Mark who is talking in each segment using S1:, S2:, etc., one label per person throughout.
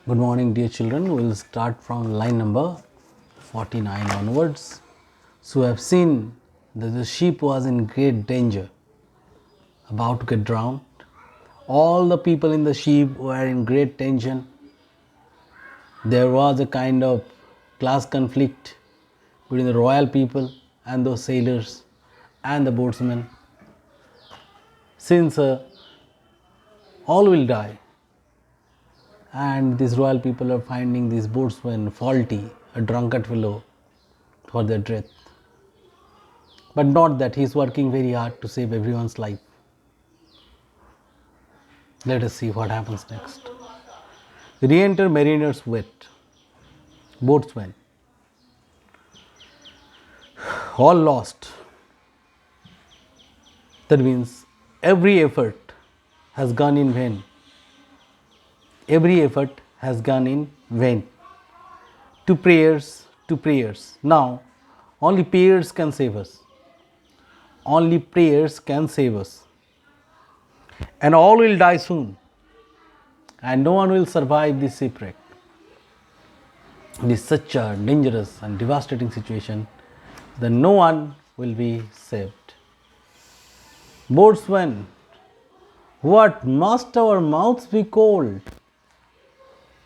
S1: Good morning, dear children. We will start from line number 49 onwards. So, we have seen that the sheep was in great danger, about to get drowned. All the people in the sheep were in great tension. There was a kind of class conflict between the royal people and those sailors and the boatsmen. Since all will die, and these royal people are finding these boatsmen faulty, a drunkard fellow, for their death. But not that he is working very hard to save everyone's life. Let us see what happens next. Re-enter mariners wet, boatsmen, all lost. That means every effort has gone in vain. Every effort has gone in vain. To prayers, to prayers. Now, only prayers can save us. Only prayers can save us. And all will die soon. And no one will survive this shipwreck. It is such a dangerous and devastating situation that no one will be saved. Boatswain, what must our mouths be cold?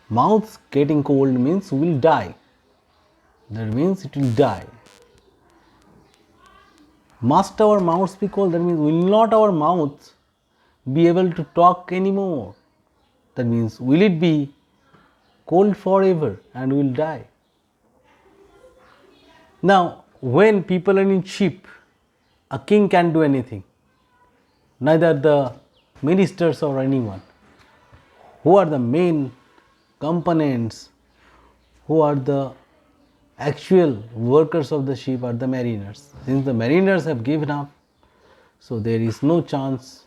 S1: Mouths getting cold means we will die. That means it will die. Must our mouths be cold? That means will not our mouths be able to talk anymore? That means will it be cold forever and will die? Now, when people are in ship, a king can't do anything. Neither the ministers or anyone. Who are the main components? Who are the actual workers of the ship are the mariners. Since the mariners have given up, so there is no chance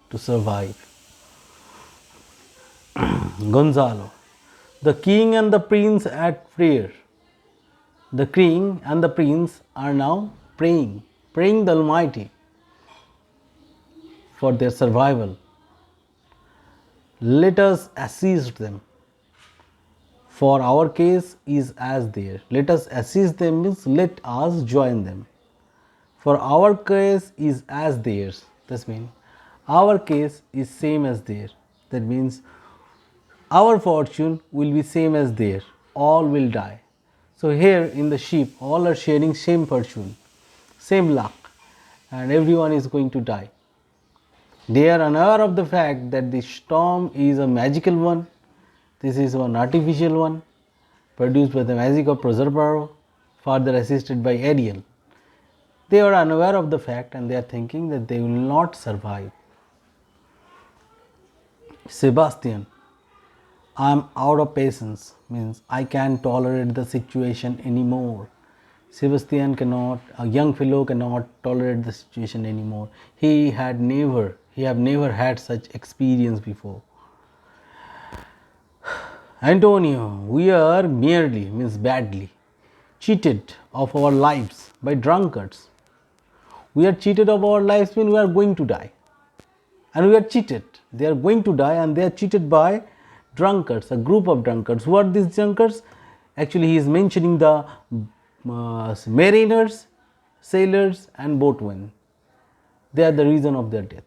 S1: to survive. Gonzalo, the king and the prince at prayer. The king and the prince are now praying the Almighty for their survival. Let us assist them. For our case is as theirs. Let us assist them means let us join them. For our case is as theirs. That means our case is same as theirs. That means our fortune will be same as theirs. All will die. So here in the ship, all are sharing same fortune, same luck, and everyone is going to die. They are unaware of the fact that the storm is a magical one. This is one artificial one, produced by the magic of Proserpine, further assisted by Ariel. They are unaware of the fact and they are thinking that they will not survive. Sebastian, I am out of patience, means I can't tolerate the situation anymore. Sebastian cannot, a young fellow cannot tolerate the situation anymore. He have never had such experience before. Antonio, we are merely, means badly, cheated of our lives by drunkards. We are cheated of our lives means we are going to die. And we are cheated. They are going to die and they are cheated by drunkards, a group of drunkards. Who are these drunkards? Actually, he is mentioning the mariners, sailors and boatmen. They are the reason of their death.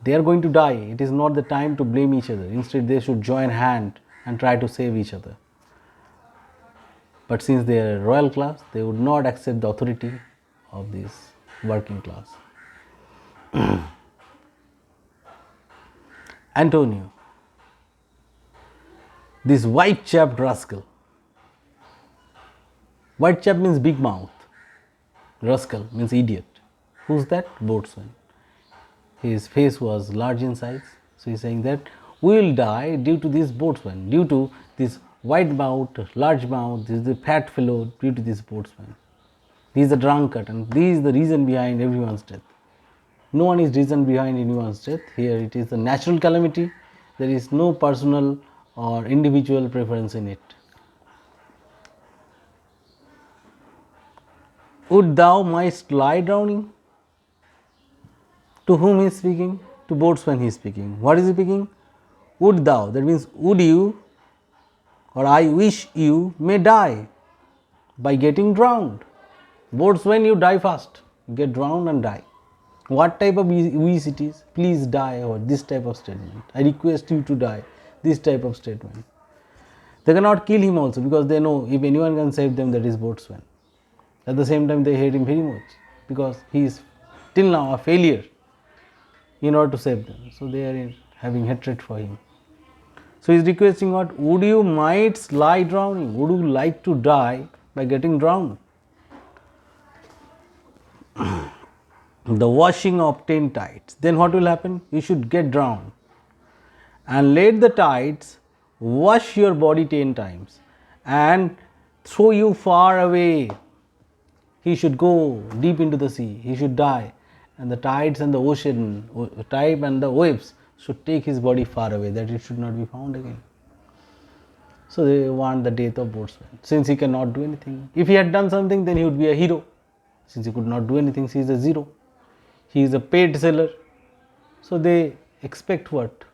S1: They are going to die. It is not the time to blame each other. Instead, they should join hand and try to save each other. But since they are royal class, they would not accept the authority of this working class. Antonio, this white-chapped rascal. White-chap means big mouth. Rascal means idiot. Who's that? Boatswain. His face was large in size. So he's saying that we will die due to this boatswain, due to this wide mouth, large mouth, this is the fat fellow, due to this boatswain. He is a drunkard and this is the reason behind everyone's death. No one is reason behind anyone's death. Here it is a natural calamity. There is no personal or individual preference in it. Would thou mightst lie drowning? To whom he is speaking? To boatswain he is speaking. What is he speaking? would thou, that means would you, or I wish you may die by getting drowned. Boatswain, you die fast, get drowned and die. What type of wish it is? Please die, or this type of statement. I request you to die, this type of statement. They cannot kill him also, because they know if anyone can save them, that is boatswain. At the same time, they hate him very much, because he is till now a failure in order to save them. So they are having hatred for him. So he is requesting what? Would you might lie drowning? Would you like to die by getting drowned? The washing of 10 tides. Then what will happen? You should get drowned. And let the tides wash your body 10 times and throw you far away. He should go deep into the sea. He should die. And the tides and the ocean, tide and the waves should take his body far away, that it should not be found again. So they want the death of boatswain, since he cannot do anything. If he had done something, then he would be a hero. Since he could not do anything, he is a zero. He is a paid sailor. So they expect what?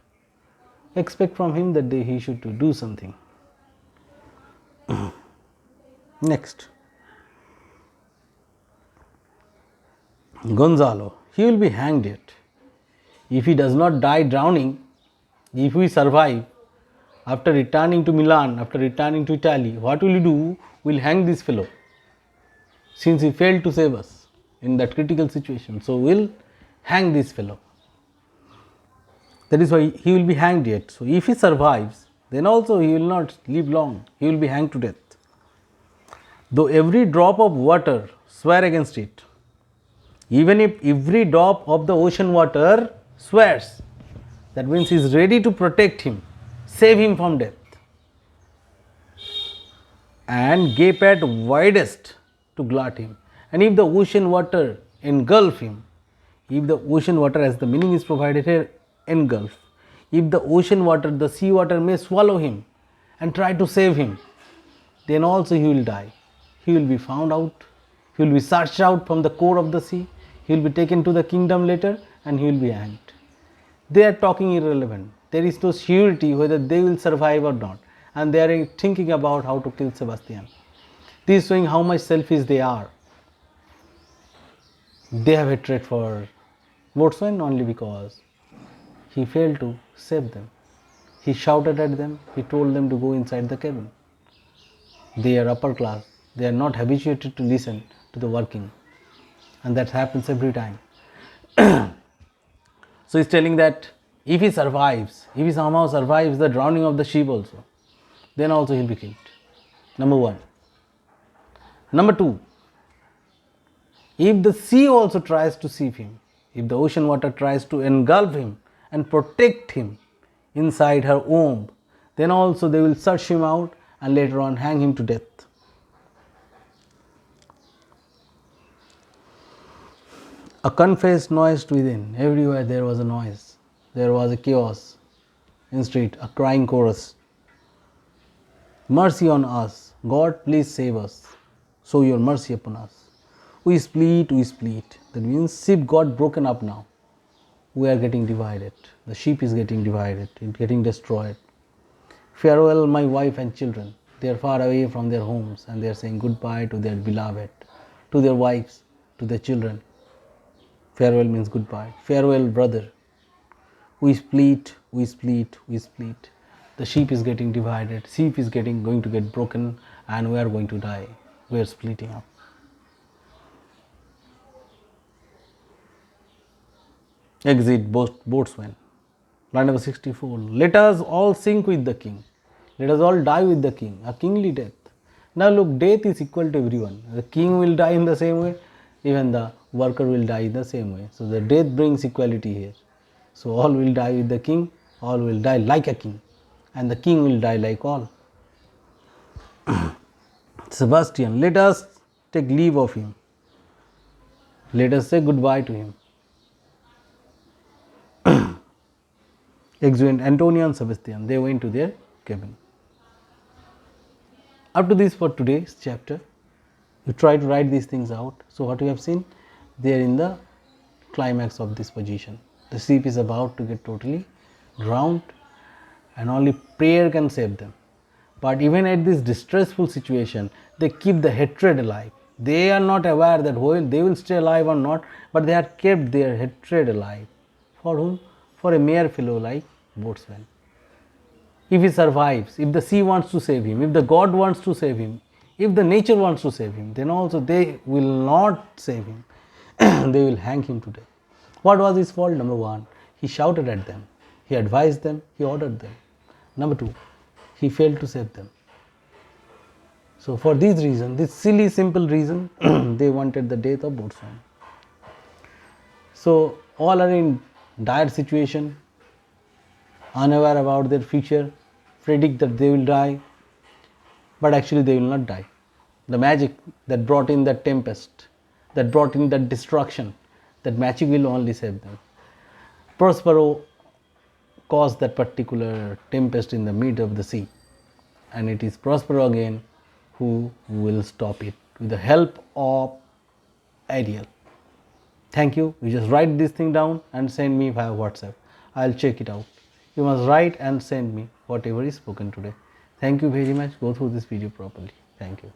S1: Expect from him that he should do something. Next. Gonzalo, he will be hanged yet. If he does not die drowning, if we survive, after returning to Milan, after returning to Italy, what will you do? We will hang this fellow, since he failed to save us in that critical situation. So we will hang this fellow. That is why he will be hanged yet. So if he survives, then also he will not live long. He will be hanged to death. Though every drop of water swear against it, even if every drop of the ocean water swears, that means he is ready to protect him, save him from death, and gape at widest to glut him. And if the ocean water engulf him, if the ocean water, as the meaning is provided here, engulf, if the ocean water, the sea water may swallow him and try to save him, then also he will die. He will be found out, he will be searched out from the core of the sea, he will be taken to the kingdom later, and he will be hanged. They are talking irrelevant. There is no surety whether they will survive or not, and they are thinking about how to kill Sebastian. This is showing how much selfish they are. They have hatred for boatswain only because he failed to save them. He shouted at them, he told them to go inside the cabin. They are upper class, they are not habituated to listen to the working, and that happens every time. So he is telling that if he survives, if he somehow survives the drowning of the ship also, then also he will be killed. Number one. Number two, if the sea also tries to seize him, if the ocean water tries to engulf him and protect him inside her womb, then also they will search him out and later on hang him to death. A confessed noise within. Everywhere there was a noise. There was a chaos in street, a crying chorus. Mercy on us. God, please save us. Show your mercy upon us. We split, we split. That means ship got broken up now. We are getting divided. The ship is getting divided. It's getting destroyed. Farewell, my wife and children. They are far away from their homes and they are saying goodbye to their beloved, to their wives, to their children. Farewell means goodbye. Farewell, brother. We split, we split, we split. The ship is getting divided. Ship is going to get broken, and we are going to die. We are splitting up. Exit boatswain. Line number 64. Let us all sink with the king. Let us all die with the king. A kingly death. Now look, death is equal to everyone. The king will die in the same way. Even the worker will die in the same way. So the death brings equality here. So all will die with the king. All will die like a king. And the king will die like all. Sebastian, let us take leave of him. Let us say goodbye to him. Exeunt Antonio and Sebastian. They went to their cabin. Up to this for today's chapter. You try to write these things out. So what we have seen, they are in the climax of this position. The ship is about to get totally drowned, and only prayer can save them. But even at this distressful situation, they keep the hatred alive. They are not aware that they will stay alive or not, but they have kept their hatred alive. For whom? For a mere fellow like boatswain. If he survives, if the sea wants to save him, if the God wants to save him, if the nature wants to save him, then also they will not save him. They will hang him to death. What was his fault? Number one, he shouted at them, he advised them, he ordered them. Number two, he failed to save them. So for this reason, this silly simple reason, they wanted the death of boatswain. So all are in dire situation, unaware about their future, predict that they will die, but actually they will not die. The magic that brought in that tempest, that brought in that destruction, that magic will only save them. Prospero caused that particular tempest in the mid of the sea, and it is Prospero again who will stop it with the help of Ariel. Thank you. You just write this thing down and send me via WhatsApp. I'll check it out. You must write and send me whatever is spoken today. Thank you very much. Go through this video properly. Thank you.